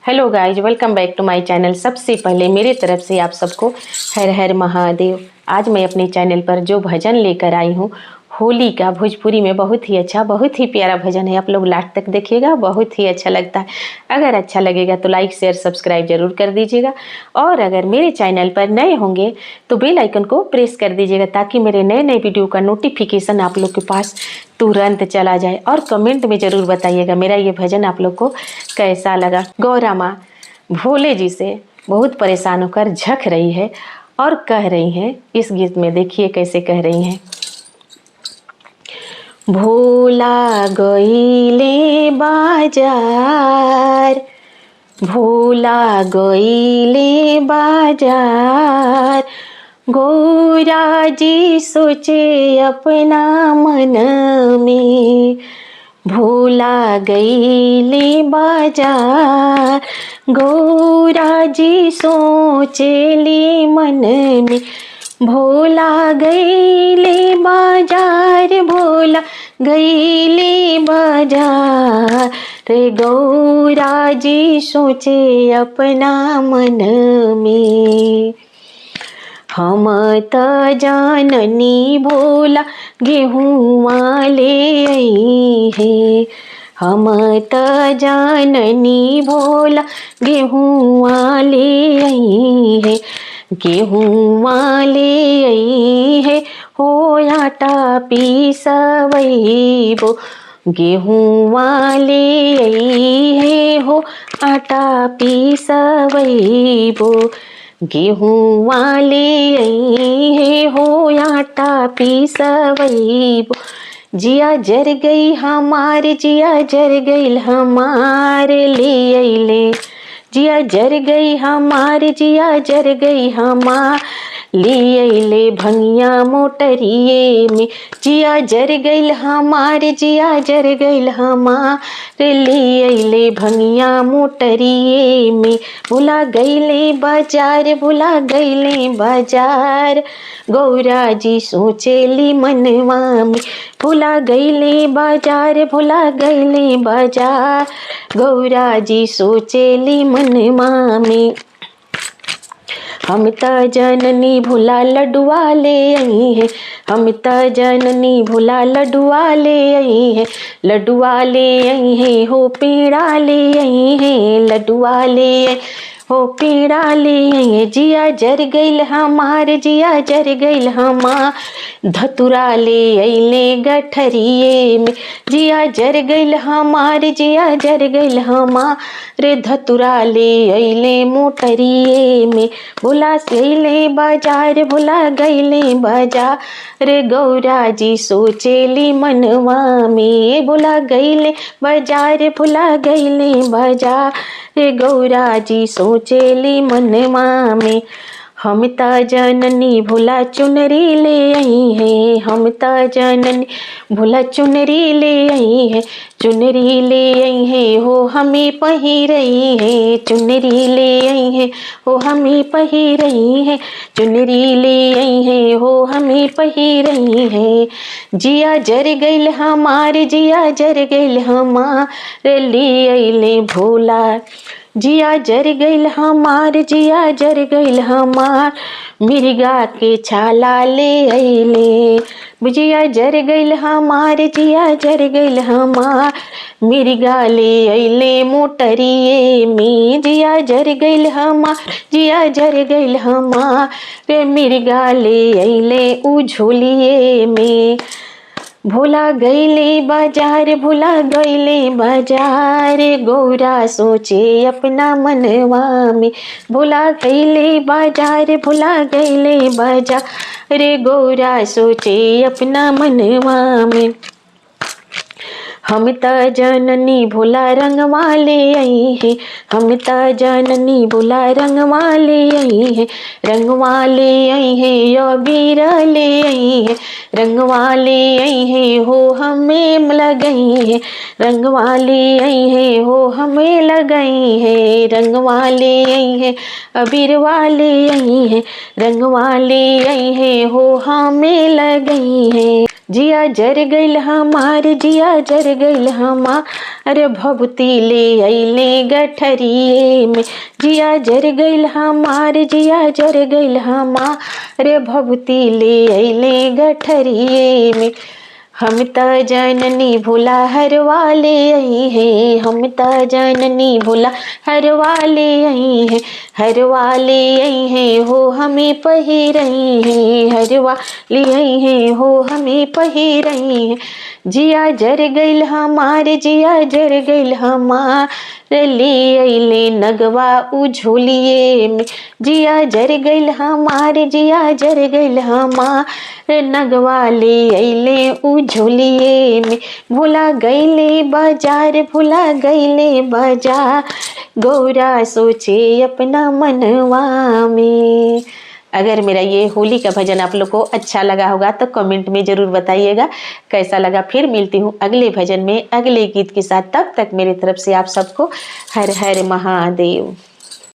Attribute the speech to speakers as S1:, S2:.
S1: Hello guys, welcome back to my channel. सबसे पहले मेरे तरफ से आप सबको हर हर महादेव। आज मैं अपने चैनल पर जो भजन लेकर आई हूँ होली का, भोजपुरी में बहुत ही अच्छा, बहुत ही प्यारा भजन है। आप लोग लास्ट तक देखिएगा, बहुत ही अच्छा लगता है। अगर अच्छा लगेगा तो लाइक शेयर सब्सक्राइब जरूर कर दीजिएगा। और अगर मेरे चैनल पर नए होंगे तो बेल आइकन को प्रेस कर दीजिएगा ताकि मेरे नए नए वीडियो का नोटिफिकेशन आप लोग के पास तुरंत चला जाए। और कमेंट में ज़रूर बताइएगा मेरा ये भजन आप लोग को कैसा लगा। गौरा माँ भोले जी से बहुत परेशान होकर झक रही है और कह रही हैं, इस गीत में देखिए कैसे कह रही हैं। भोला गईले बाजार, भोला गईले बाजार, गौरा जी सोचे अपना मन में। भोला गईले बाजार, गौरा जी सोचेली मन में। भोला गईले बाजार, भोला गईले बाजार, रे गौरा जी सोचे अपना मन में। हम त जाननी भोला गेहूँ ले आई है, हम त जाननी भोला गेहूँ ले आई है। गेहूँ ले आई है हो आटा पीसवैबो, गेहूँ ले आई है हो आटा पीसवैबो। गेहूँ ले आई है हो आटा पीसवैबो। जिया जर गई हमार, जिया जर गई हमार, ले अइले। जिया जर गई हमार, जिया जर गई हमार, ले अइले भंगिया मोटरिए में। जिया जर गईल हमार, जिया जर गईल हमार, ले अइले भंगिया मोटरिए में। भुला गईले बाजार, भुला गईले बाजार, गौरा जी सोचेली मनवा में। भुला गईले बाजार, भुला गईले बाजार, गौरा जी सोचेली मनवा में। हम त जननी भुला लडुआ ले आई है, हम त जननी भुला लडुआ ले आई है। लडुआ ले आई है हो पेड़ा ले आई है, लडुआ ले आई हो पेड़ा ले आई है। जिया जर गईल हमार, जिया जर गईल हमार, धतुरा ले अइले गठरिए में। जिया जर गईल हमार, जिया जर गईल हमार, रे धतुरा ले अइले मोटरिए में। भुला गईले बाजार, भुला गईले बाजार, रे गौरा जी सोचेली मनवा में। भुला गईले बाजार, भुला गईले बाजार, रे गौरा जी सोचेली मनवा में। हम त जननी भुला चुनरी ले आई है, हम त जननी भुला चुनरी ले आई है। चुनरी ले आई है हो हमें पहिरई है, चुनरी ले आई है हो हमें पहिरई है। चुनरी ले आई है हो हमें पहिरई है। जिया जर गईल हमार, जिया जर गईल हमार, ले अइले भोला। जिया जर गईल हमार, जिया जर गईल हमार, मिर्गा के छाला ले अइले। जिया जर गईल हमार, जिया जर गईल हमार, मिर्गा ले अइले मोटरिए में। जिया जर गईल हमार, जिया जर गईल हमार, रे मिर्गा ले अइले उझोलिए में। भुला गईले बाजार, भुला गईले बाजार, गौरा सोचे अपना मनवा में। भुला गईले बाजार, भुला गईले बाजार, रे गौरा सोचे अपना मनवा में। हम त जननी भुला रंगवा ले आई है, हम त जननी भुला रंगवा ले आई है। रंगवा ले आई है अबीर ले आई है, रंगवा ले आई है हो हमें लगई है। रंगवा ले आई है हो हमें लगई है, रंगवा ले आई है अबीर वाले आई है। रंगवा ले आई है हो हमें लगई है। जिया जर गइल हमार, जिया जर गइल हमार, भभूति ले अइले गठरिए में। जिया जर गइल हमार, जिया जर गइल हमार, भभूति ले अइले गठरिए में। हम त जननी भोला हरवाले आई है, हम त जननी भोला हरवाले आई है, हरवाले आई है हो हमें पहिरई है, हरवाले आई है हो हमें पहिरई है। जिया जर गइल हमार, जिया जर गइल हमार, ले अइले नगवा उझोलिए में। जिया जर गइल हमार, जिया जर गइल हमार, नगवा ले अइले उझोलिए में। भुला गइले बाजार, भुला गइले बाजार, गौरा सोचे अपना मनवा में। अगर मेरा ये होली का भजन आप लोग को अच्छा लगा होगा तो कमेंट में ज़रूर बताइएगा कैसा लगा। फिर मिलती हूँ अगले भजन में अगले गीत के साथ। तब तक मेरी तरफ से आप सबको हर हर महादेव।